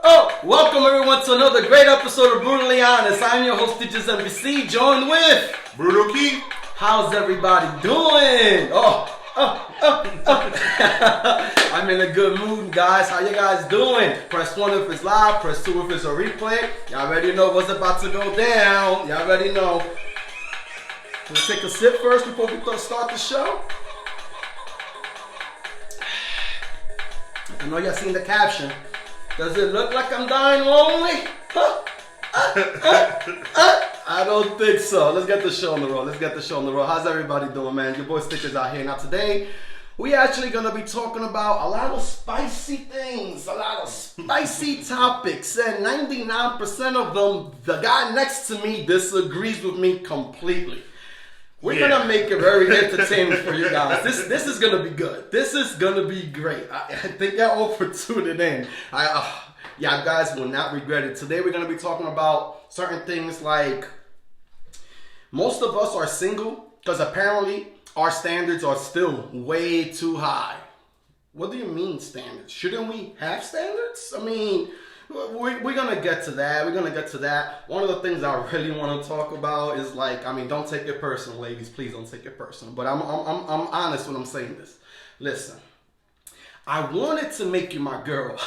Welcome everyone to another great episode of Brutally Honest. I'm your host, Teachers NBC, joined with Brutally. How's everybody doing? I'm in a good mood, guys. How you guys doing? Press 1 if it's live, press 2 if it's a replay. Y'all already know what's about to go down. Y'all already know. Let's take a sip first before we start the show. I know y'all seen the caption. Does it look like I'm dying lonely? I don't think so. Let's get the show on the road. How's everybody doing, man? Your boy Stickers out here. Now today, we actually going to be talking about a lot of spicy things, a lot of spicy topics, and 99% of them, the guy next to me disagrees with me completely. We're going to make it very entertaining for you guys. This is going to be good. This is going to be great. I think y'all all for tuning in. Yeah, guys will not regret it. Today we're going to be talking about certain things like most of us are single because apparently our standards are still way too high. What do you mean standards? Shouldn't we have standards? I mean, we're going to get to that. One of the things I really want to talk about is don't take it personal, ladies. Please don't take it personal. But I'm honest when I'm saying this. Listen, I wanted to make you my girl.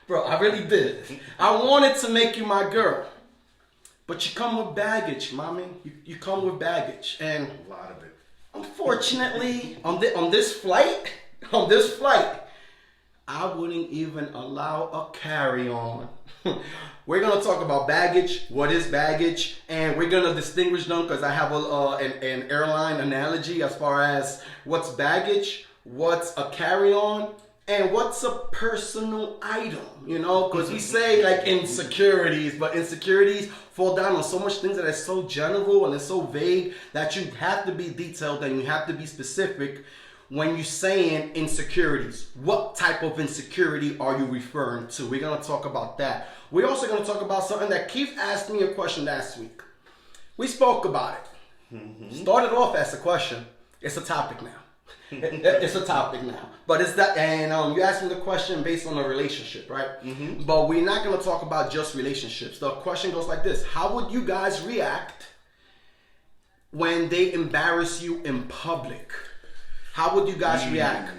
Bro, I really did. I wanted to make you my girl. But you come with baggage, mommy. You come with baggage. And a lot of it. Unfortunately, on this flight, I wouldn't even allow a carry-on. We're going to talk about baggage, what is baggage, and we're going to distinguish them because I have an airline analogy as far as what's baggage, what's a carry-on, and what's a personal item, because we say like insecurities, but insecurities fall down on so much things that are so general and it's so vague that you have to be detailed and you have to be specific when you're saying insecurities. What type of insecurity are you referring to? We're going to talk about that. We're also going to talk about something that Keith asked me a question last week. We spoke about it. Started off as a question. It's a topic now. It's a topic now, but it's that, and you asked me the question based on a relationship, right? But we're not going to talk about just relationships. The question goes like this: how would you guys react when they embarrass you in public? How would you guys react?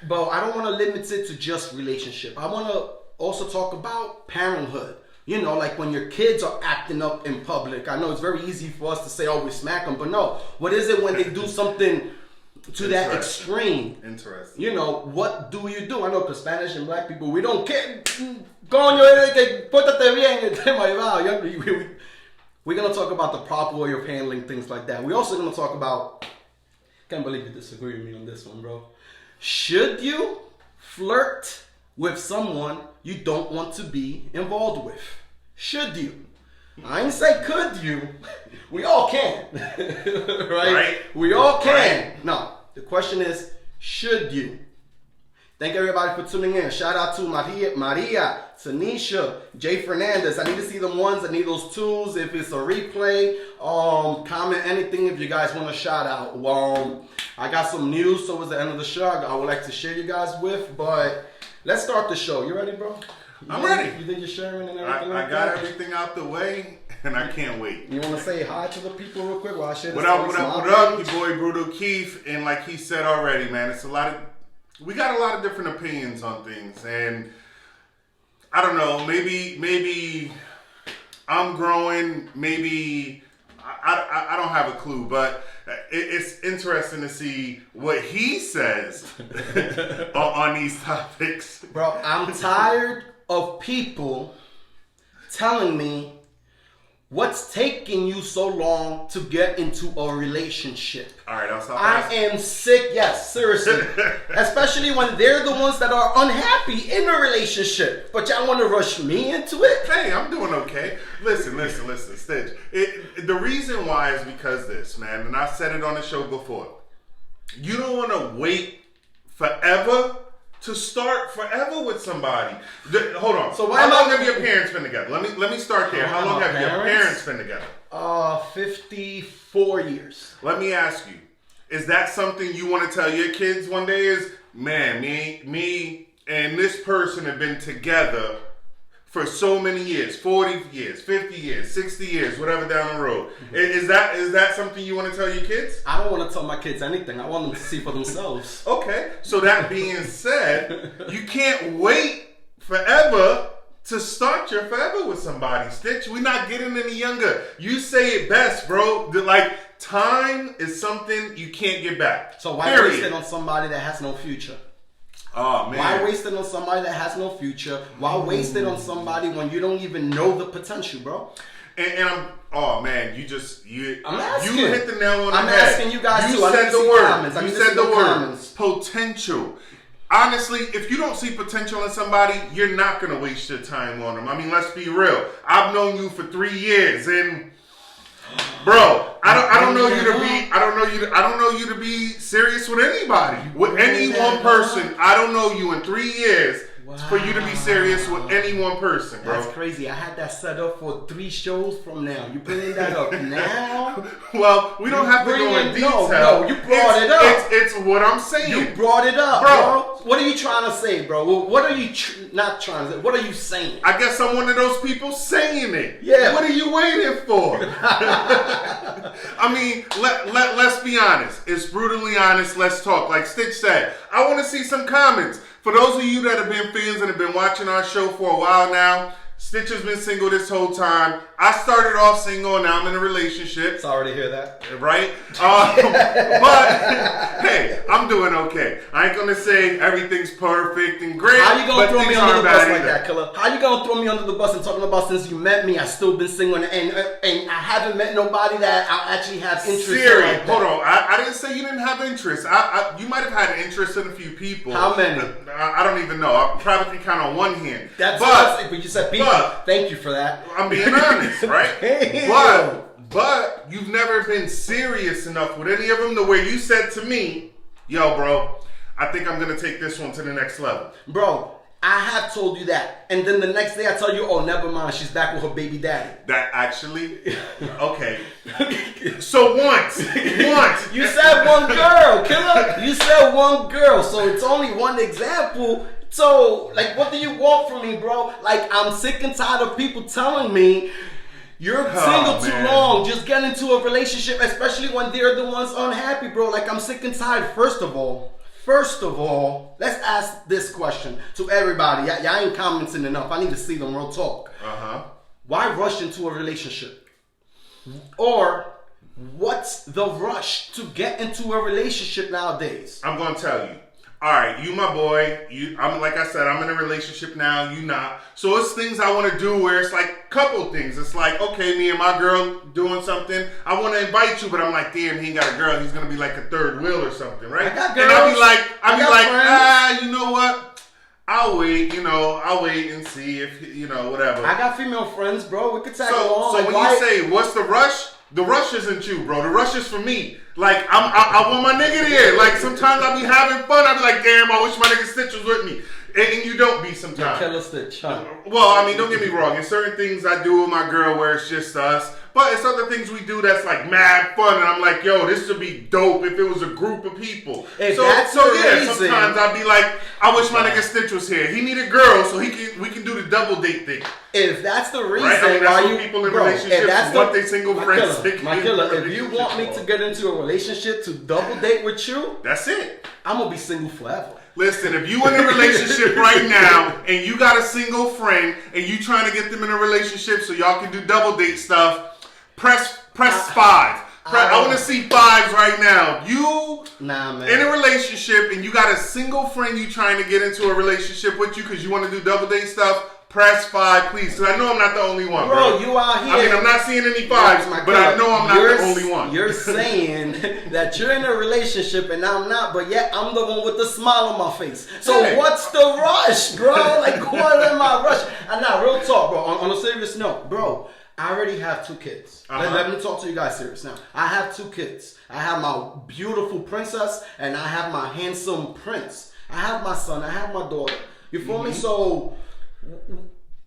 But I don't want to limit it to just relationship. I want to also talk about parenthood. Like when your kids are acting up in public. I know it's very easy for us to say, oh, we smack them, but no. What is it when they do something to that extreme? Interesting. What do you do? I know because Spanish and black people, we don't care. Coño, pórtate bien. We're going to talk about the proper way of handling things like that. We're also going to talk about, can't believe you disagree with me on this one, bro. Should you flirt with someone you don't want to be involved with? Should you? I ain't say could you. We all can. right? We all can. Right. No. The question is, should you? Thank everybody for tuning in. Shout out to Maria, Tanisha, Jay Fernandez. I need to see them ones. I need those twos. If it's a replay, comment anything if you guys want a shout out. I got some news towards the end of the show I would like to share you guys with, but let's start the show. You ready, bro? I'm ready. You think you're sharing and everything? I got everything out the way, and I can't wait. You want to say hi to the people real quick while I share this? What up, your boy Brutal Keith, and like he said already, man, we got a lot of different opinions on things, and I don't know, maybe I'm growing, maybe I don't have a clue, but it's interesting to see what he says on these topics. Bro, I'm tired of people telling me what's taking you so long to get into a relationship. All right, I'll stop. I am sick, yes, seriously. Especially when they're the ones that are unhappy in a relationship. But y'all want to rush me into it? Hey, I'm doing okay. Listen, Stitch. The reason why is because this, man, and I've said it on the show before. You don't want to wait forever to start forever with somebody. Hold on. So how long have your parents been together? Let me start there. How long have your parents been together? 54 years. Let me ask you, is that something you want to tell your kids one day is, man, me and this person have been together for so many years, 40 years, 50 years, 60 years, whatever down the road. Is that something you want to tell your kids? I don't want to tell my kids anything. I want them to see for themselves. Okay. So that being said, you can't wait forever to start your forever with somebody. Stitch, we're not getting any younger. You say it best, bro. Like, time is something you can't get back. So why waste it on somebody that has no future? Oh, man. Why waste it on somebody that has no future? Why waste it on somebody when you don't even know the potential, bro? And I'm, oh man, you I'm asking. You hit the nail on the head. I'm asking you guys you too. Said the word. Comments. You said the word. Potential. Honestly, if you don't see potential in somebody, you're not gonna waste your time on them. I mean, let's be real. I've known you for 3 years, and bro, I don't know you to be serious with anybody. With any one person. I don't know you in 3 years for you to be serious with any one person, bro. That's crazy. I had that set up for 3 shows from now. You bringing that up now? Well, we don't have to go in detail. No, you brought it up. It's what I'm saying. You brought it up, bro. What are you trying to say, bro? What are you not trying to say? What are you saying? I guess I'm one of those people saying it. Yeah. What are you waiting for? I mean, let's be honest. It's brutally honest. Let's talk. Like Stitch said, I want to see some comments. For those of you that have been fans and have been watching our show for a while now, Stitch has been single this whole time. I started off single and now I'm in a relationship. Sorry to hear that. Right? But, hey, I'm doing okay. I ain't going to say everything's perfect and great. How you going to throw me under the bus like either. that, killer? How you going to throw me under the bus and talking about since you met me, I still been single and I haven't met nobody that I actually have interest in like that. Hold on. I didn't say you didn't have interest. You might have had interest in a few people. How many? I don't even know. I probably can count on one hand. But you said people. Thank you for that. I'm being honest, right? But you've never been serious enough with any of them the way you said to me, yo, bro, I think I'm going to take this one to the next level. Bro, I have told you that. And then the next day I tell you, oh, never mind, she's back with her baby daddy. That actually? Okay. So once. You said one girl, killer. You said one girl. So it's only one example. So, like, what do you want from me, bro? Like, I'm sick and tired of people telling me you're single too long. Just get into a relationship, especially when they're the ones unhappy, bro. Like, I'm sick and tired. First of all, let's ask this question to everybody. Y'all ain't commenting enough. I need to see them real talk. Why rush into a relationship? Or what's the rush to get into a relationship nowadays? I'm going to tell you. All right, you my boy. I'm like I said, I'm in a relationship now. You not. So it's things I want to do where it's like couple things. It's like, okay, me and my girl doing something. I want to invite you, but I'm like, damn, he ain't got a girl. He's gonna be like a third wheel or something, right? I got girls. And I'll be like, you know what? I'll wait. I'll wait and see if whatever. I got female friends, bro. We could tag along. So when you say what's the rush? The rush isn't you, bro. The rush is for me. Like, I want my nigga there. Like, sometimes I be having fun. I be like, damn, I wish my nigga Stitch was with me. And you don't be sometimes. Killer Stitch, huh? Well, I mean, don't get me wrong. There's certain things I do with my girl where it's just us. But it's other things we do that's like mad fun. And I'm like, yo, this would be dope if it was a group of people. Sometimes I'd be like, I wish my nigga Stitch was here. He need a girl so we can do the double date thing. If that's the reason right? I mean, why you people in relationships want they single friends. My killer, if you want me to get into a relationship to double date with you, that's it. I'm gonna be single forever. Listen, if you in a relationship right now and you got a single friend and you trying to get them in a relationship so y'all can do double date stuff, press 5. I want to see 5s right now. You in a relationship and you got a single friend you trying to get into a relationship with you because you want to do double date stuff. Press 5, please. Because I know I'm not the only one, bro. You out here. I mean, I'm not seeing any 5s, but I know I'm not the only one. You're saying that you're in a relationship and I'm not, but yet I'm the one with the smile on my face. So what's the rush, bro? Like, what am I rushing? And now, real talk, bro. On a serious note, bro, I already have 2 kids. Let me talk to you guys serious now. I have 2 kids. I have my beautiful princess and I have my handsome prince. I have my son. I have my daughter. You feel me? So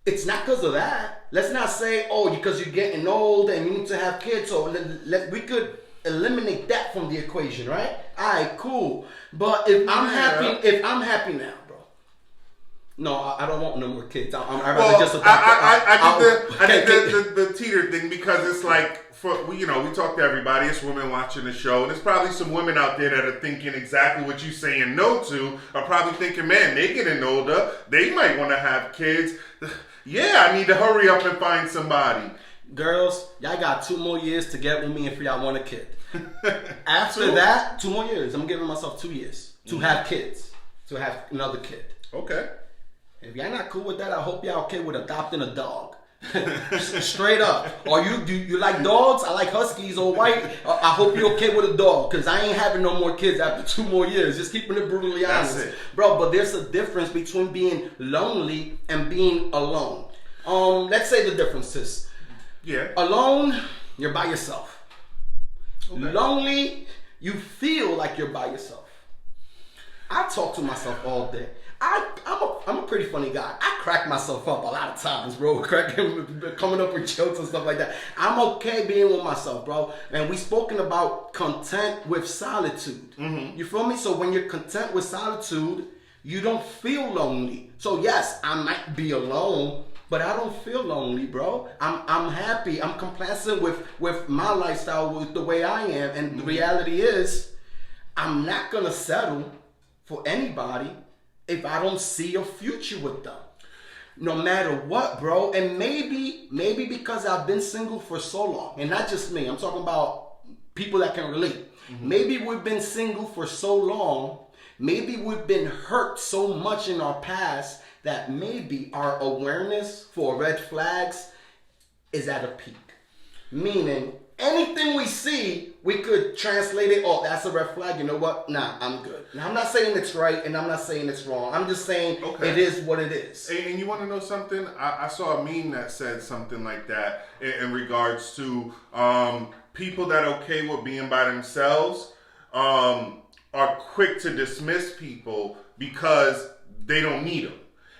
it's not because of that. Let's not say, oh, because you're getting old and you need to have kids. So we could eliminate that from the equation, right? All right, cool. But if I'm happy now, bro, No, I don't want no more kids. I'd rather Well, just adopt. I did the teeter thing because it's like we talk to everybody. It's women watching the show, and there's probably some women out there that are thinking exactly what you saying no to. Are probably thinking, man, they getting older. They might want to have kids. Yeah, I need to hurry up and find somebody. Girls, y'all got 2 more years to get with me if y'all want a kid. After that, 2 more years. I'm giving myself 2 years to have kids, to have another kid. Okay. If y'all not cool with that, I hope y'all okay with adopting a dog. Straight up. Or you like dogs? I like huskies or white. I hope you're okay with a dog, because I ain't having no more kids after 2 more years. Just keeping it brutally honest. That's it. Bro, but there's a difference between being lonely and being alone. Let's say the differences. Yeah. Alone, you're by yourself. Okay. Lonely, you feel like you're by yourself. I talk to myself all day. I'm a pretty funny guy. I crack myself up a lot of times, bro. Coming up with jokes and stuff like that. I'm okay being with myself, bro. And we spoken about content with solitude. Mm-hmm. You feel me? So when you're content with solitude, you don't feel lonely. So yes, I might be alone, but I don't feel lonely, bro. I'm happy. I'm complacent with my lifestyle, with the way I am. And the reality is, I'm not gonna settle for anybody if I don't see a future with them. No matter what, bro. And maybe because I've been single for so long, and not just me, I'm talking about people that can relate. Mm-hmm. Maybe we've been single for so long, maybe we've been hurt so much in our past that maybe our awareness for red flags is at a peak. Meaning, anything we see, we could translate it, oh, that's a red flag. You know what? Nah, I'm good. Now, I'm not saying it's right, and I'm not saying it's wrong. I'm just saying It is what it is. And you want to know something? I saw a meme that said something like that in regards to people that are okay with being by themselves are quick to dismiss people because they don't need them.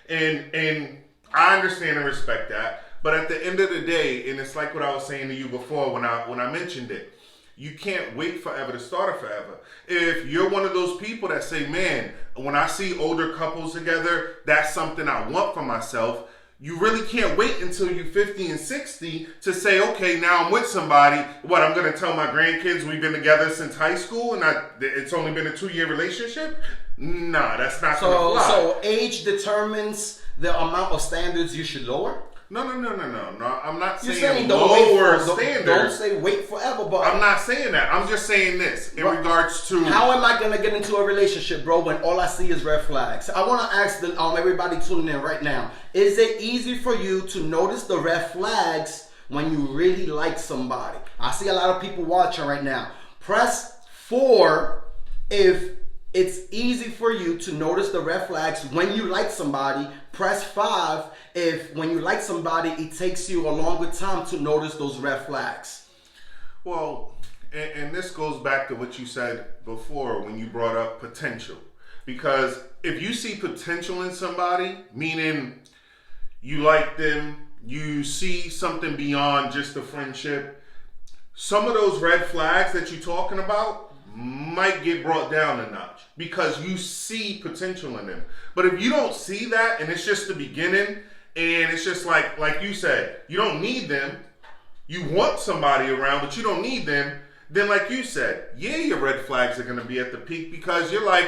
And I understand and respect that. But at the end of the day, and it's like what I was saying to you before when I mentioned it, you can't wait forever to start it forever. If you're one of those people that say, man, when I see older couples together, that's something I want for myself, you really can't wait until you're 50 and 60 to say, okay, now I'm with somebody. What, I'm going to tell my grandkids we've been together since high school and it's only been a 2-year relationship? Nah, that's not going to fly. So age determines the amount of standards you should lower? No. I'm not saying lower standards. Don't say wait forever, but I'm not saying that. I'm just saying this in regards to how am I gonna get into a relationship, bro, when all I see is red flags? I want to ask everybody tuning in right now: is it easy for you to notice the red flags when you really like somebody? I see a lot of people watching right now. Press 4 if it's easy for you to notice the red flags when you like somebody. Press 5 if when you like somebody, it takes you a longer time to notice those red flags. Well, and this goes back to what you said before when you brought up potential. Because if you see potential in somebody, meaning you like them, you see something beyond just a friendship, some of those red flags that you're talking about might get brought down a notch because you see potential in them. But if you don't see that and it's just the beginning and it's just like you said, you don't need them, you want somebody around but you don't need them, then like you said, yeah, your red flags are going to be at the peak because you're like,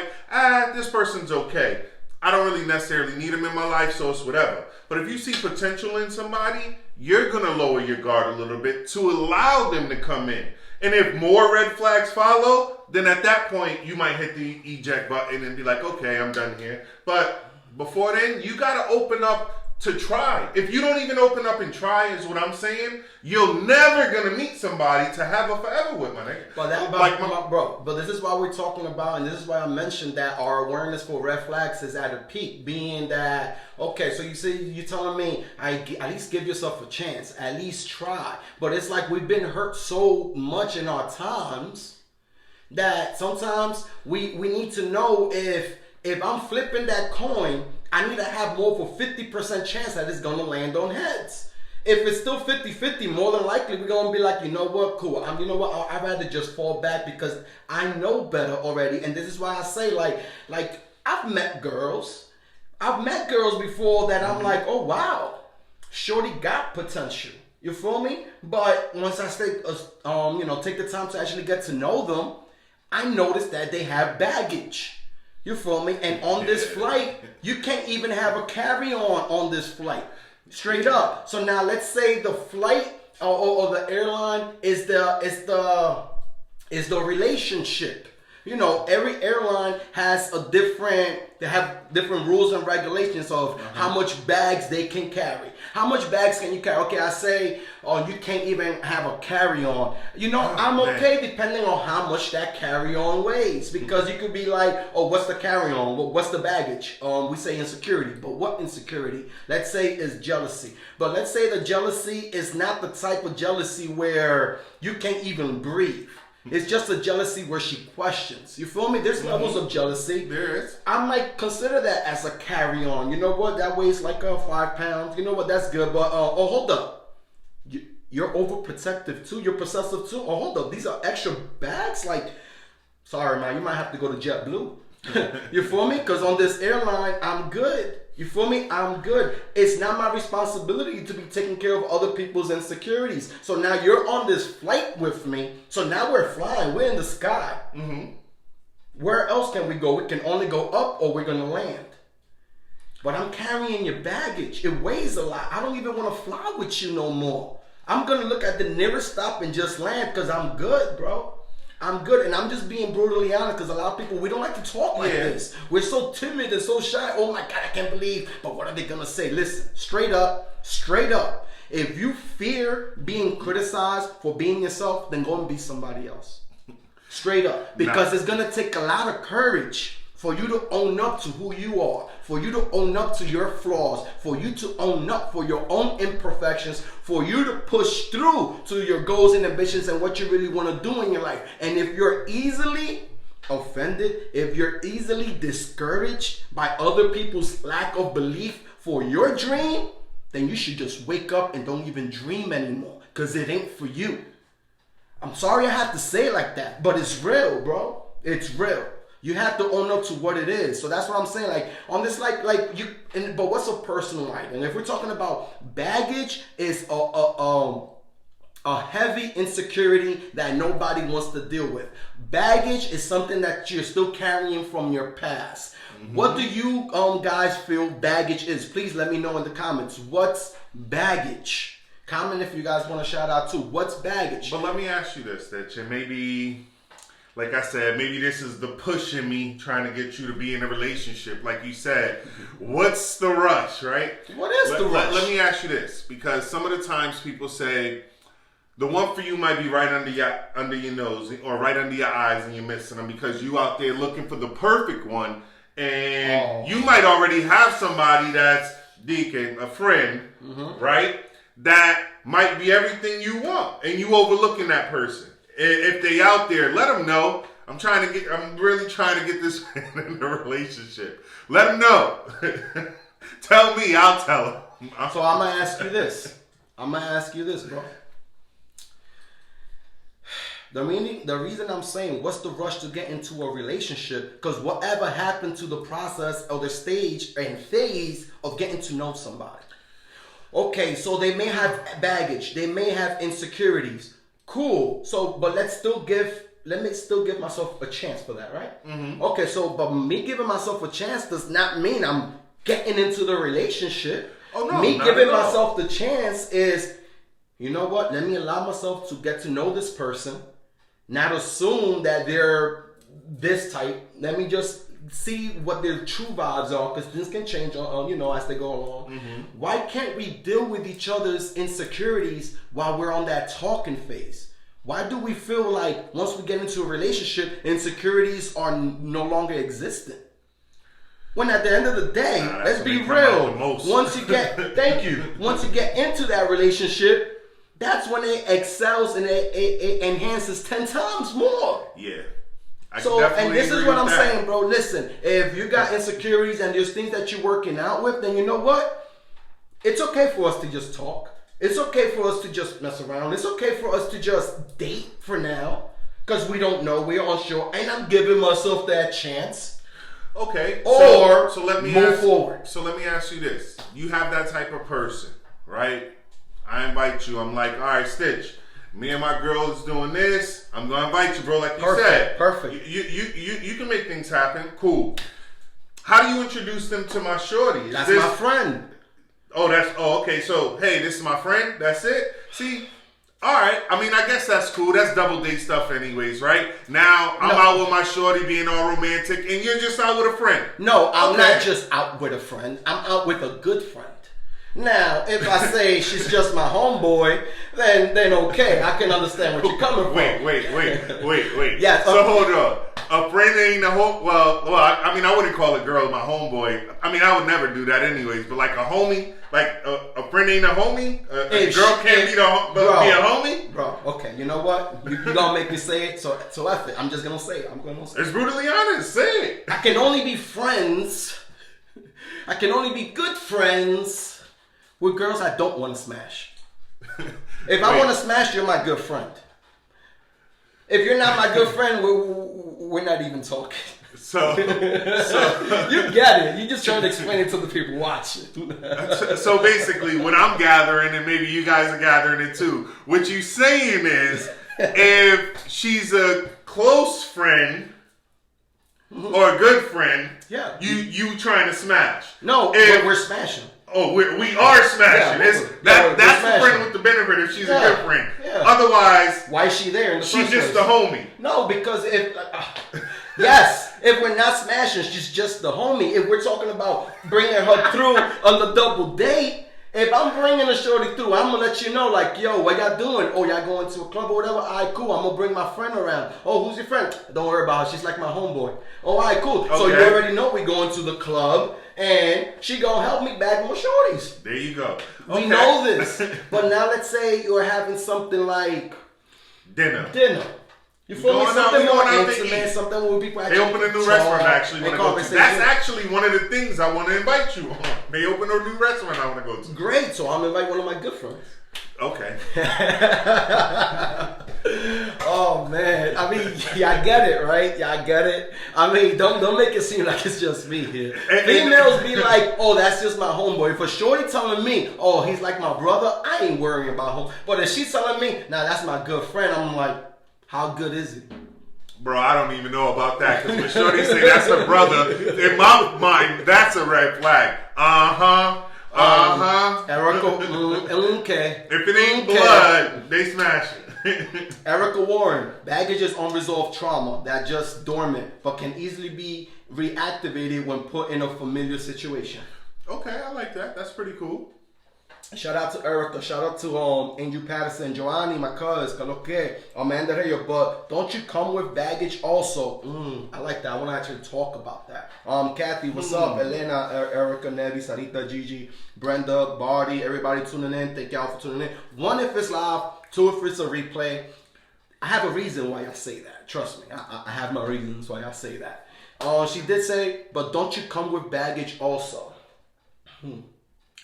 this person's okay. I don't really necessarily need them in my life, so it's whatever. But if you see potential in somebody, you're going to lower your guard a little bit to allow them to come in. And if more red flags follow, then at that point, you might hit the eject button and be like, okay, I'm done here. But before then, you got to open up to try. If you don't even open up and try, is what I'm saying, you're never going to meet somebody to have a forever with, my nigga. But this is why we're talking about, and this is why I mentioned that our awareness for red flags is at a peak, being that, okay, so you're telling me, at least give yourself a chance, at least try. But it's like we've been hurt so much in our times that sometimes we need to know if I'm flipping that coin, I need to have more of a 50% chance that it's going to land on heads. If it's still 50-50, more than likely we're going to be like, you know what, cool. You know what, I'd rather just fall back because I know better already. And this is why I say, like I've met girls I've met girls before that I'm like, oh wow, shorty got potential. You feel me? But once I take the time to actually get to know them, I noticed that they have baggage. You feel me? And on this flight, you can't even have a carry-on on this flight. Straight up. So now let's say the flight or the airline is the relationship. You know, every airline has they have different rules and regulations of how much bags they can carry. How much bags can you carry? Okay, I say, you can't even have a carry-on. You know, I'm okay depending on how much that carry-on weighs. Because you could be like, oh, what's the carry-on? What's the baggage? We say insecurity. But what insecurity? Let's say is jealousy. But let's say the jealousy is not the type of jealousy where you can't even breathe. It's just a jealousy where she questions. You feel me? There's levels of jealousy. There is. I might consider that as a carry-on. You know what? That weighs like 5 pounds. You know what? That's good. But, hold up. You're overprotective too. You're possessive too. Oh, hold up. These are extra bags? Like, sorry, man. You might have to go to JetBlue. You feel me? Because on this airline, I'm good. You feel me? I'm good. It's not my responsibility to be taking care of other people's insecurities. So now you're on this flight with me. So now we're flying. We're in the sky. Where else can we go? We can only go up or we're going to land. But I'm carrying your baggage. It weighs a lot. I don't even want to fly with you no more. I'm going to look at the nearest stop and just land because I'm good, bro. I'm good, and I'm just being brutally honest because a lot of people, we don't like to talk like this. We're so timid and so shy. Oh my God, I can't believe. But what are they going to say? Listen, straight up. If you fear being criticized for being yourself, then go and be somebody else. Straight up. Because it's going to take a lot of courage for you to own up to who you are, for you to own up to your flaws, for you to own up for your own imperfections, for you to push through to your goals and ambitions and what you really want to do in your life. And if you're easily offended, if you're easily discouraged by other people's lack of belief for your dream, then you should just wake up and don't even dream anymore because it ain't for you. I'm sorry I have to say it like that, but it's real, bro. It's real. You have to own up to what it is. So that's what I'm saying. Like on this, but what's a personal item? If we're talking about baggage, is a heavy insecurity that nobody wants to deal with. Baggage is something that you're still carrying from your past. What do you guys feel baggage is? Please let me know in the comments. What's baggage? Comment if you guys want to shout out too. What's baggage? But let me ask you this, that maybe, like I said, maybe this is the push in me trying to get you to be in a relationship. Like you said, what's the rush, right? What is the rush? Let me ask you this, because some of the times people say the one for you might be right under your nose or right under your eyes and you're missing them because you out there looking for the perfect one and you might already have somebody that's Deacon, a friend, right? That might be everything you want and you overlooking that person. If they out there, let them know. I'm really trying to get this man in a relationship. Let them know. Tell me, I'll tell him. So I'm going to ask you this. Bro. The reason I'm saying what's the rush to get into a relationship, because whatever happened to the process or the stage and phase of getting to know somebody. Okay, so they may have baggage. They may have insecurities. Cool. So, but let me still give myself a chance for that, right? Okay, so, but me giving myself a chance does not mean I'm getting into the relationship. Oh, no. Me giving myself the chance is, you know what? Let me allow myself to get to know this person. Not assume that they're this type. Let me just see what their true vibes are, because things can change as they go along. Why can't we deal with each other's insecurities while we're on that talking phase? Why do we feel like once we get into a relationship, insecurities are no longer existent? When at the end of the day, let's be real. Once you get once you get into that relationship, that's when it excels and it enhances 10 times more. Yeah. And this is what I'm saying, bro. Listen, if you got insecurities and there's things that you're working out with, then you know what? It's okay for us to just talk. It's okay for us to just mess around. It's okay for us to just date for now, because we don't know. We're unsure. And I'm giving myself that chance. Okay. Or so let me move forward. So let me ask you this: you have that type of person, right? I invite you. I'm like, all right, Stitch. Me and my girl is doing this. I'm gonna invite you, bro. Like you said, perfect. You can make things happen. Cool. How do you introduce them to my shorty? That's my friend. Okay. So hey, this is my friend. That's it. See. All right. I mean, I guess that's cool. That's double date stuff, anyways, right? Now I'm out with my shorty, being all romantic, and you're just out with a friend. No, I'm not just out with a friend. I'm out with a good friend. Now, if I say she's just my homeboy, then okay, I can understand where you're coming from. Wait. Yeah. So hold on. A friend ain't a home. Well, I mean, I wouldn't call a girl my homeboy. I mean, I would never do that, anyways. But like a homie, like a friend ain't a homie. A girl can't be a homie. Bro, okay, you know what? You gonna make me say it, so F it. I'm just gonna say it. I'm gonna say it. It's brutally honest. Say it. I can only be friends. I can only be good friends with girls I don't want to smash. If I want to smash, you're my good friend. If you're not my good friend, we're not even talking. So You get it. You just trying to explain it to the people watching. So basically, what I'm gathering, and maybe you guys are gathering it too, what you saying is, if she's a close friend or a good friend, yeah, you trying to smash. No, we're smashing. Oh, we are smashing. Yeah, that's the friend with the benefit if she's a good friend. Yeah. Otherwise, why is she there in the she's first just place? the homie. No, because if if we're not smashing, she's just the homie. If we're talking about bringing her through on the double date, if I'm bringing a shorty through, I'm gonna let you know, like, yo, what y'all doing? Oh, y'all going to a club or whatever? All right, cool. I'm gonna bring my friend around. Oh, who's your friend? Don't worry about her. She's like my homeboy. Oh, all right, cool. Okay. So you already know we going to the club, and she gonna help me bag more shorties. There you go. Okay. We know this. But now let's say you're having something like dinner. You feel me? Something more intimate, something where people actually they open a new restaurant I actually want to go to. That's actually one of the things I want to invite you on. They open a new restaurant I want to go to. Great, so I'm invite one of my good friends. Okay. Oh man, I mean, y'all get it, right? Y'all get it. I mean, don't make it seem like it's just me here. Females be like, oh, that's just my homeboy. If a shorty telling me, oh, he's like my brother, I ain't worrying about him. But if she's telling me, nah, that's my good friend, I'm like, how good is it? Bro, I don't even know about that. Because when shorty say that's her brother, in my mind, that's a red flag. Erica, okay. If it ain't blood, they smash it. Erica Warren, baggage is unresolved trauma that just dormant, but can easily be reactivated when put in a familiar situation. Okay, I like that. That's pretty cool. Shout out to Erica. Shout out to Angel Patterson, Joanny, my cuz, Caloque, Amanda Rayo. But don't you come with baggage also? I like that. I want to actually talk about that. Kathy, what's up? Elena, Erica, Nevi, Sarita, Gigi, Brenda, Barty, everybody tuning in. Thank y'all for tuning in. One, if it's live. Two, if it's a replay. I have a reason why I say that. Trust me. I have my reasons why I say that. She did say, but don't you come with baggage also? I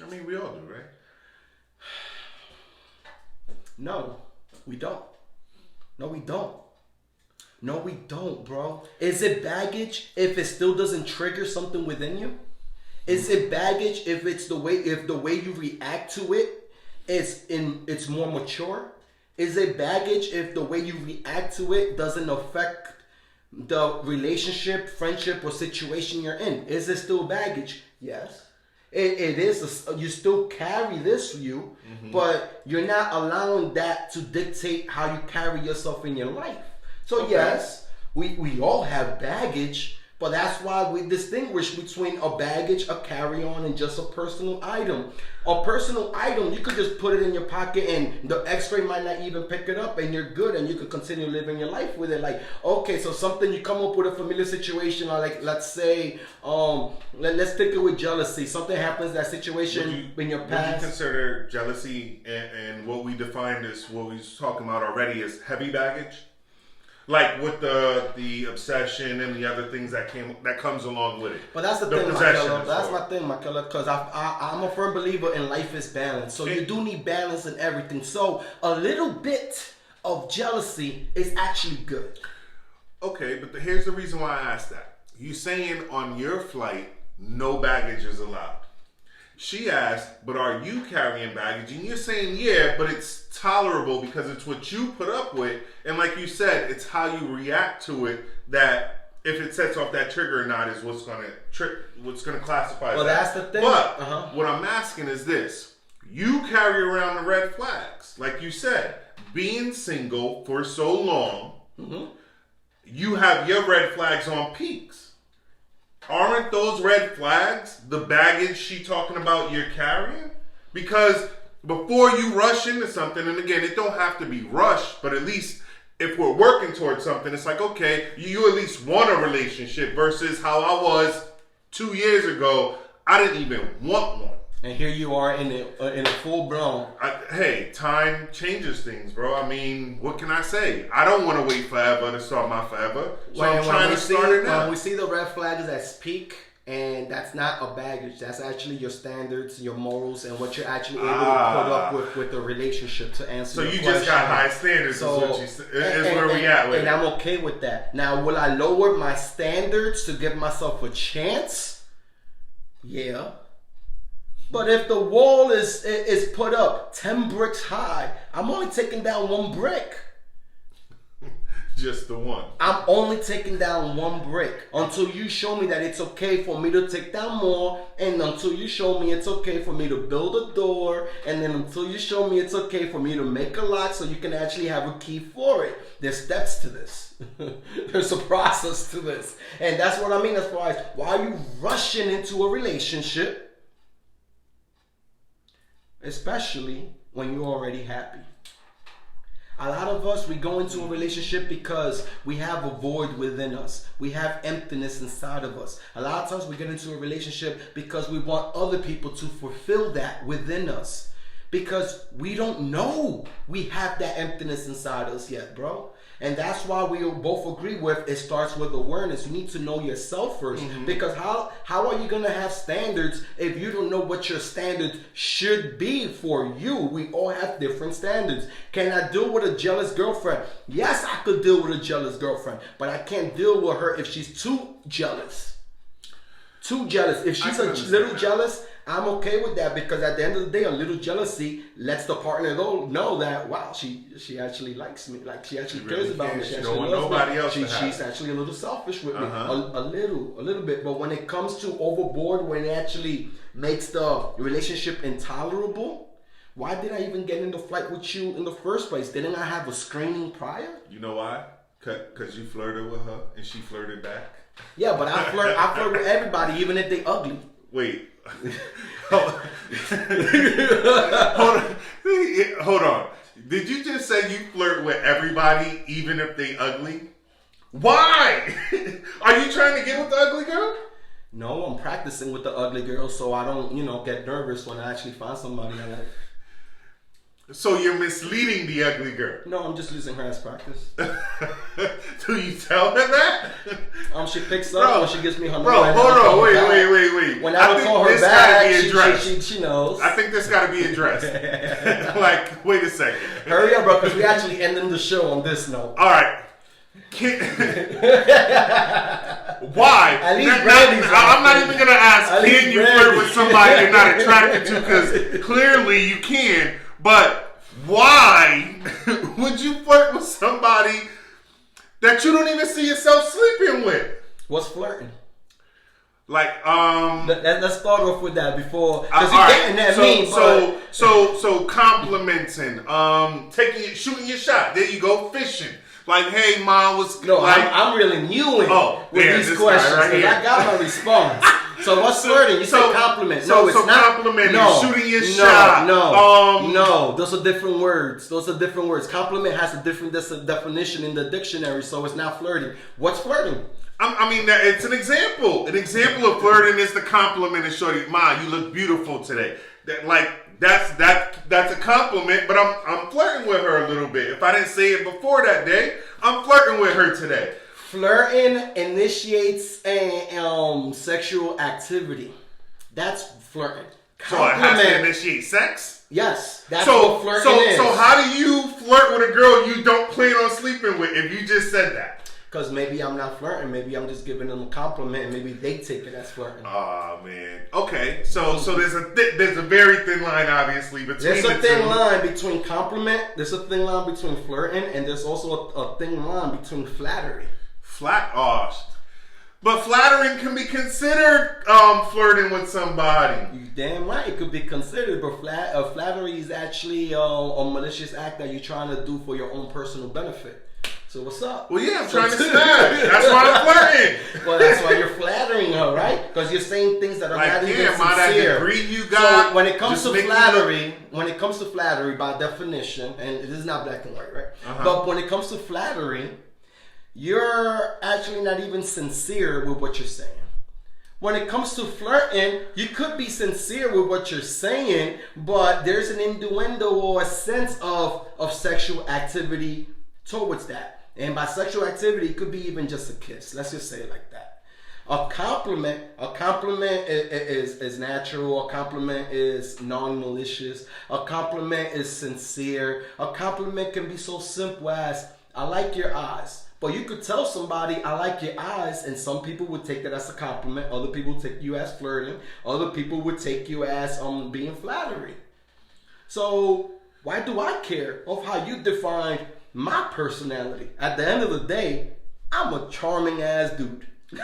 mean, we all do, right? No, we don't. No, we don't. No, we don't, bro. Is it baggage if it still doesn't trigger something within you? Is it baggage if the way you react to it it's more mature? Is it baggage if the way you react to it doesn't affect the relationship, friendship, or situation you're in? Is it still baggage? Yes. It is. You still carry this you, but you're not allowing that to dictate how you carry yourself in your life. So yes, we all have baggage, but that's why we distinguish between a baggage, a carry-on, and just a personal item. A personal item, you could just put it in your pocket and the x-ray might not even pick it up and you're good and you could continue living your life with it. Like, okay, so something you come up with a familiar situation, or like, let's say, let's take it with jealousy. Something happens, that situation in your past. Would you consider jealousy and what we defined as, what we was talking about already, as heavy baggage? Like with the obsession and the other things that comes along with it. But that's the thing, Makela. That's my thing, Makela, because I'm a firm believer in life is balance. So you do need balance in everything. So a little bit of jealousy is actually good. Okay, but here's the reason why I asked that. You saying on your flight, no baggage is allowed. She asked, but are you carrying baggage? And you're saying, yeah, but it's tolerable because it's what you put up with. And like you said, it's how you react to it that if it sets off that trigger or not is what's going to classify. Well, that's the thing. But what I'm asking is this. You carry around the red flags. Like you said, being single for so long, you have your red flags on peaks. Aren't those red flags the baggage she talking about you're carrying? Because before you rush into something, and again, it don't have to be rushed, but at least if we're working towards something, it's like, okay, you at least want a relationship versus how I was 2 years ago. I didn't even want one. And here you are in a full blown. Hey, time changes things, bro. I mean, what can I say? I don't want to wait forever to start my forever. So I'm trying to start it now. When we see the red flags as peak, and that's not a baggage. That's actually your standards, your morals, and what you're actually able to put up with the relationship to answer. So your you question. just got high standards. So, is where we at with it. And I'm okay with that. Now, will I lower my standards to give myself a chance? Yeah. But if the wall is put up 10 bricks high, I'm only taking down 1 brick. Just the one. I'm only taking down 1 brick until you show me that it's okay for me to take down more, and until you show me it's okay for me to build a door, and then until you show me it's okay for me to make a lock so you can actually have a key for it. There's steps to this. There's a process to this. And that's what I mean as far as why are you rushing into a relationship? Especially when you're already happy. A lot of us, we go into a relationship because we have a void within us. We have emptiness inside of us. A lot of times we get into a relationship because we want other people to fulfill that within us. Because we don't know we have that emptiness inside us yet, bro. And that's why we both agree with it starts with awareness. You need to know yourself first. Because how are you going to have standards if you don't know what your standards should be for you? We all have different standards. Can I deal with a jealous girlfriend? Yes, I could deal with a jealous girlfriend. But I can't deal with her if she's too jealous. Too jealous. If she's a little jealous, I'm okay with that because at the end of the day, a little jealousy lets the partner know that, wow, she actually likes me. Like, she actually cares about me. She actually loves me. She's actually a little selfish with me. A little bit. But when it comes to overboard, when it actually makes the relationship intolerable, why did I even get in the flight with you in the first place? Didn't I have a screening prior? You know why? Because you flirted with her and she flirted back. Yeah, but I flirt with everybody, even if they ugly. Wait. Hold on. Did you just say you flirt with everybody, even if they ugly? Why? Are you trying to get with the ugly girl? No, I'm practicing with the ugly girl so I don't, get nervous when I actually find somebody I like. So you're misleading the ugly girl? No, I'm just using her as practice. Do you tell her that? She picks up when she gives me her number. Bro, hold on, wait. When I call her back, she knows. I think this got to be addressed. Like, wait a second. Hurry up, bro, because we actually ending the show on this note. All right. Why? At least I'm not even gonna ask. Can you flirt with somebody you're not attracted to? Because clearly you can. But why would you flirt with somebody that you don't even see yourself sleeping with? What's flirting? Like, let's start off with that before, because you're getting that meme. So complimenting, shooting your shot. There you go, fishing. Like, hey, mom, what's good? No, I'm really new with these questions. Right, I got my response. So what's flirting? You say compliment. No, it's not. Complimenting, shooting your shot. No, those are different words. Compliment has a different definition in the dictionary, so it's not flirting. What's flirting? I mean, it's an example. An example of flirting is the compliment of shorty. Ma, you look beautiful today. That's a compliment, but I'm flirting with her a little bit. If I didn't say it before that day, I'm flirting with her today. Flirting initiates a sexual activity. That's flirting. So it has to initiate sex? Yes, that's what flirting is. So how do you flirt with a girl you don't plan on sleeping with if you just said that? Because maybe I'm not flirting. Maybe I'm just giving them a compliment, and maybe they take it as flirting. Oh man. Okay. So there's a very thin line, obviously, between There's a the thin two. line between compliment. There's a thin line between flirting, and there's also a thin line between flattery. But flattering can be considered flirting with somebody. You damn right, it could be considered, but flattery is actually a malicious act that you're trying to do for your own personal benefit. So what's up? Well, yeah, I'm trying to snap. That's why I'm flirting. Well, that's why you're flattering her, right? Because you're saying things that are Like, not even yeah, might I sincere. degree you got? So when it comes Just to make me flattery, by definition, and this is not black and white, right? Uh-huh. But when it comes to flattery, you're actually not even sincere with what you're saying. When it comes to flirting, you could be sincere with what you're saying, but there's an innuendo or a sense of sexual activity towards that. And by sexual activity, it could be even just a kiss. Let's just say it like that. A compliment is natural. A compliment is non-malicious. A compliment is sincere. A compliment can be so simple as, I like your eyes. But you could tell somebody, I like your eyes, and some people would take that as a compliment. Other people take you as flirting. Other people would take you as being flattery. So why do I care of how you define my personality? At the end of the day, I'm a charming ass dude. and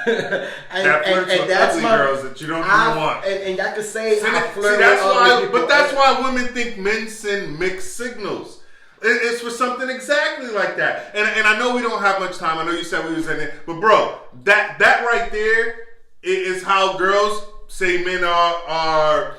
that's ugly girls that you don't even want. And I could say I flirt with that's ugly why, people. but that's why women think men send mixed signals. It's for something exactly like that. And I know we don't have much time. I know you said we was in it, but bro, that right there is how girls say men are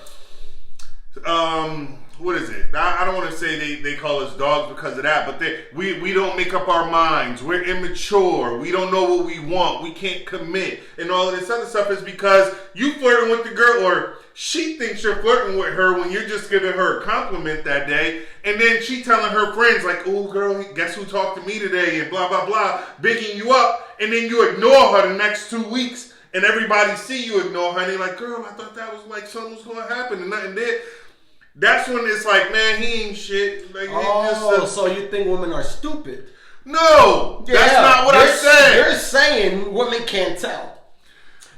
what is it? I don't want to say they call us dogs because of that, but we don't make up our minds. We're immature. We don't know what we want. We can't commit. And all of this other stuff is because you flirting with the girl, or she thinks you're flirting with her when you're just giving her a compliment that day. And then she telling her friends like, oh girl, guess who talked to me today? And blah, blah, blah, bigging you up. And then you ignore her the next 2 weeks. And everybody see you ignore her. And they're like, girl, I thought that was like something was going to happen. And nothing did. That's when it's like, man, he ain't shit. Like, so you think women are stupid? No, that's not what I said. You're saying women can't tell.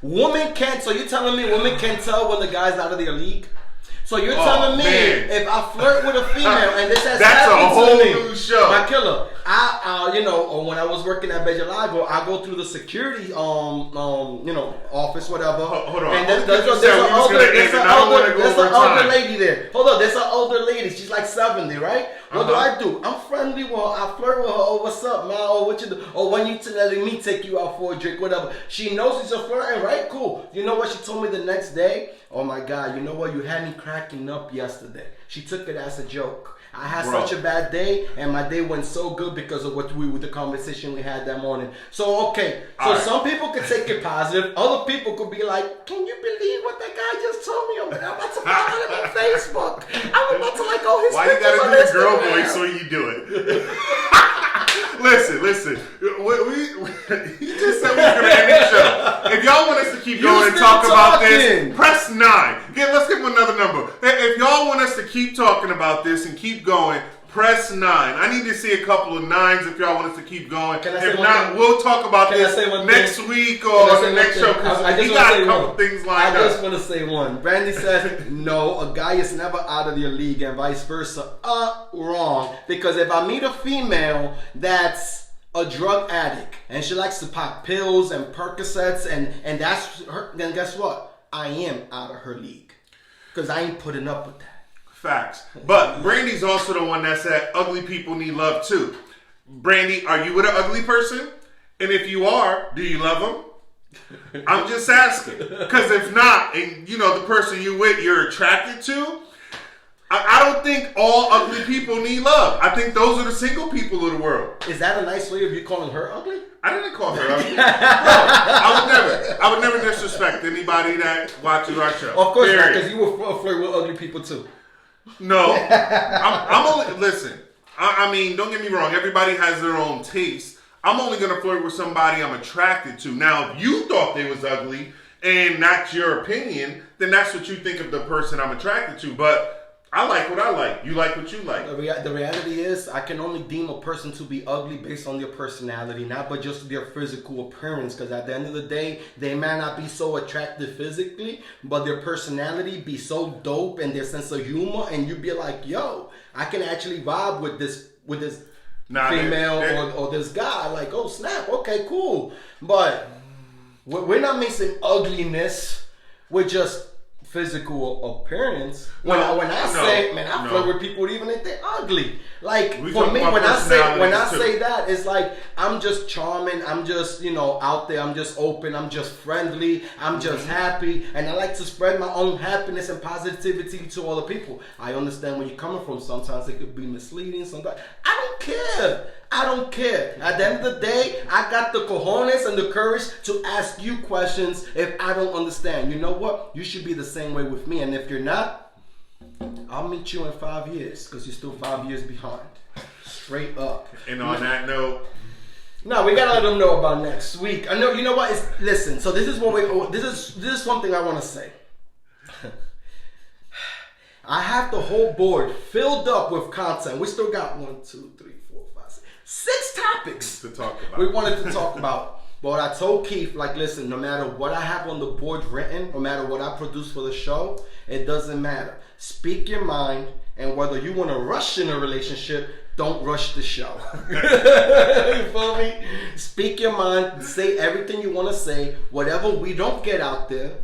Women can't. So you're telling me women can't tell when the guy's out of their league? So you're telling me if I flirt with a female and this has that's happened a whole to me, new show. my killer. Or when I was working at Bellagio, I go through the security, office, whatever. Hold on. And there's an older lady there. Hold on, there's an older lady. She's like 70, right? What do? I'm friendly with her. I flirt with her. Oh, what's up, man? Oh, what you do? Oh, when you letting me take you out for a drink, whatever. She knows she's a flirting, right? Cool. You know what she told me the next day? Oh my God, you know what? You had me cracking up yesterday. She took it as a joke. I had such a bad day, and my day went so good because of the conversation we had that morning. So, okay. So some people could take it positive. Other people could be like, can you believe what that guy just told me? I'm about to follow him on Facebook. I'm about to like all his Why you pictures gotta on do the girl Instagram. voice when you do it? Listen. You just said we were going to end the show. If y'all want us to keep going and talk about this, press 9. Let's give them another number. If y'all want us to keep talking about this and keep going, press 9. I need to see a couple of 9s if y'all want us to keep going. If not, we'll talk about this next week or the next show. Because we got a couple things lined up. I just want to say one. Brandy says, no, a guy is never out of your league and vice versa. Wrong. Because if I meet a female that's a drug addict and she likes to pop pills and Percocets and that's her, then guess what? I am out of her league. Because I ain't putting up with that. Facts. But Brandy's also the one that said ugly people need love too. Brandy, are you with an ugly person? And if you are, do you love them? I'm just asking. Because if not, and the person you with you're attracted to, I don't think all ugly people need love. I think those are the single people of the world. Is that a nice way of you calling her ugly? I didn't call her ugly. No, I would never disrespect anybody that watches our show. Of course not, because you will flirt with ugly people too. No, I'm only, listen, I mean, don't get me wrong. Everybody has their own taste. I'm only going to flirt with somebody I'm attracted to. Now, if you thought they was ugly and that's your opinion, then that's what you think of the person I'm attracted to. But I like what I like. You like what you like. The reality is, I can only deem a person to be ugly based on their personality, not but just their physical appearance. Because at the end of the day, they might not be so attractive physically, but their personality be so dope and their sense of humor, and you be like, yo, I can actually vibe with this female or this guy. Like, oh snap, okay, cool. But we're not mixing ugliness with just physical appearance. When I flirt with people even if they're ugly. Like for me, when I say that, it's like I'm just charming, I'm just, out there, I'm just open, I'm just friendly, I'm just happy, and I like to spread my own happiness and positivity to other people. I understand where you're coming from. Sometimes it could be misleading, sometimes I don't care. At the end of the day, I got the cojones and the courage to ask you questions if I don't understand. You know what? You should be the same way with me. And if you're not, I'll meet you in 5 years because you're still 5 years behind. Straight up. And on that note, no, we gotta let them know about next week. I know. You know what? Listen. So this is what this is one thing I want to say. I have the whole board filled up with content. We still got 6 topics to talk about. We wanted to talk about. But I told Keith, like, listen, no matter what I have on the board written, no matter what I produce for the show, it doesn't matter. Speak your mind, and whether you want to rush in a relationship, don't rush the show. You feel me? Speak your mind, say everything you want to say. Whatever we don't get out there,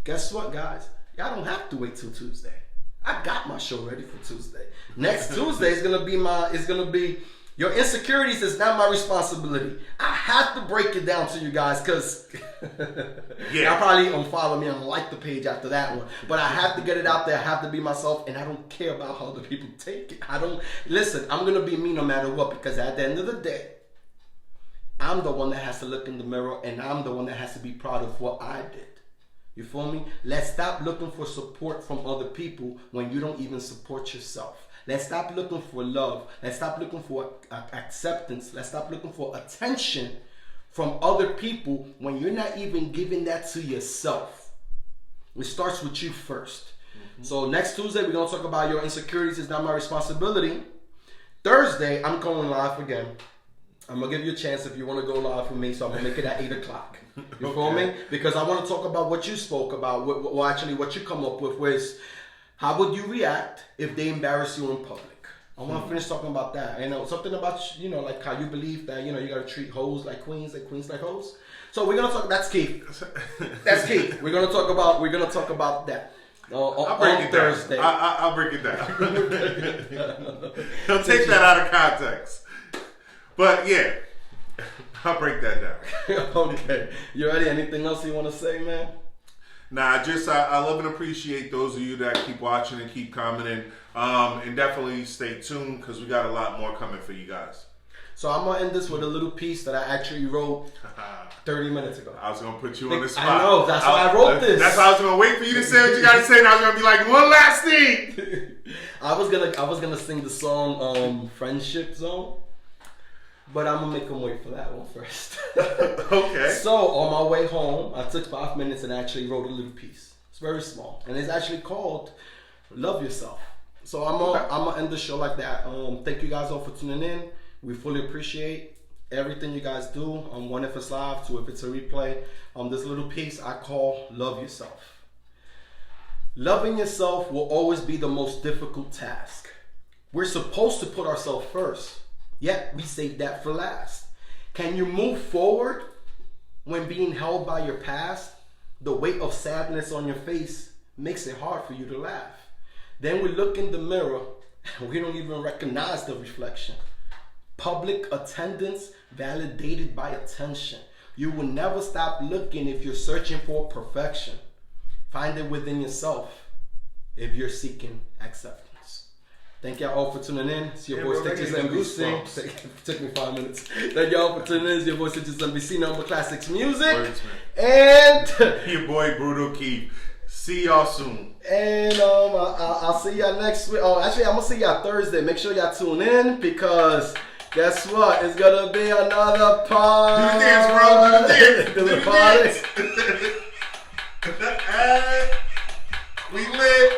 guess what, guys? Y'all don't have to wait till Tuesday. I got my show ready for Tuesday. Next Tuesday is gonna be your insecurities is not my responsibility. I have to break it down to you guys because y'all probably unfollow me and like the page after that one. But I have to get it out there. I have to be myself, and I don't care about how other people take it. Listen, I'm gonna be me no matter what, because at the end of the day, I'm the one that has to look in the mirror, and I'm the one that has to be proud of what I did. You feel me? Let's stop looking for support from other people when you don't even support yourself. Let's stop looking for love. Let's stop looking for acceptance. Let's stop looking for attention from other people when you're not even giving that to yourself. It starts with you first. Mm-hmm. So next Tuesday, we're going to talk about your insecurities is not my responsibility. Thursday, I'm going live again. I'm going to give you a chance if you want to go live with me, so I'm going to make it at 8 o'clock. You feel me? Because I want to talk about what you spoke about, what you come up with, was how would you react if they embarrass you in public? I want to finish talking about that. Something about, like how you believe that, you got to treat hoes like queens and queens like hoes. So we're going to talk, that's key. That's key. We're going to talk about that. On Thursday. I'll break it down. He'll take that out of context. But yeah, I'll break that down. Okay. You ready? Anything else you want to say, man? Nah, I love and appreciate those of you that keep watching and keep commenting. And definitely stay tuned because we got a lot more coming for you guys. So I'm going to end this with a little piece that I actually wrote 30 minutes ago. I was going to put you on the spot. I know, that's why I wrote this. That's why I was going to wait for you to say what you got to say, and I was going to be like, one last thing. I was gonna sing the song Friendship Zone. But I'm going to make them wait for that one first. Okay. So, on my way home, I took 5 minutes and actually wrote a little piece. It's very small. And it's actually called Love Yourself. So, I'm going to end the show like that. Thank you guys all for tuning in. We fully appreciate everything you guys do. One if it's live, two if it's a replay. This little piece I call Love Yourself. Loving yourself will always be the most difficult task. We're supposed to put ourselves first. Yet we save that for last. Can you move forward when being held by your past? The weight of sadness on your face makes it hard for you to laugh. Then we look in the mirror and we don't even recognize the reflection. Public attendance validated by attention. You will never stop looking if you're searching for perfection. Find it within yourself if you're seeking acceptance. Thank y'all all for tuning in. It's your boy Stitches and Boosting. Took me 5 minutes. Thank y'all for tuning in. It's your boy Stitches and BC Number Classics Music. Words, and your boy Brutal Keith. See y'all soon. And I'll see y'all next week. Oh, actually, I'm gonna see y'all Thursday. Make sure y'all tune in because guess what? It's gonna be another party. Do the dance, bro. Do the dance. Do the party. We lit.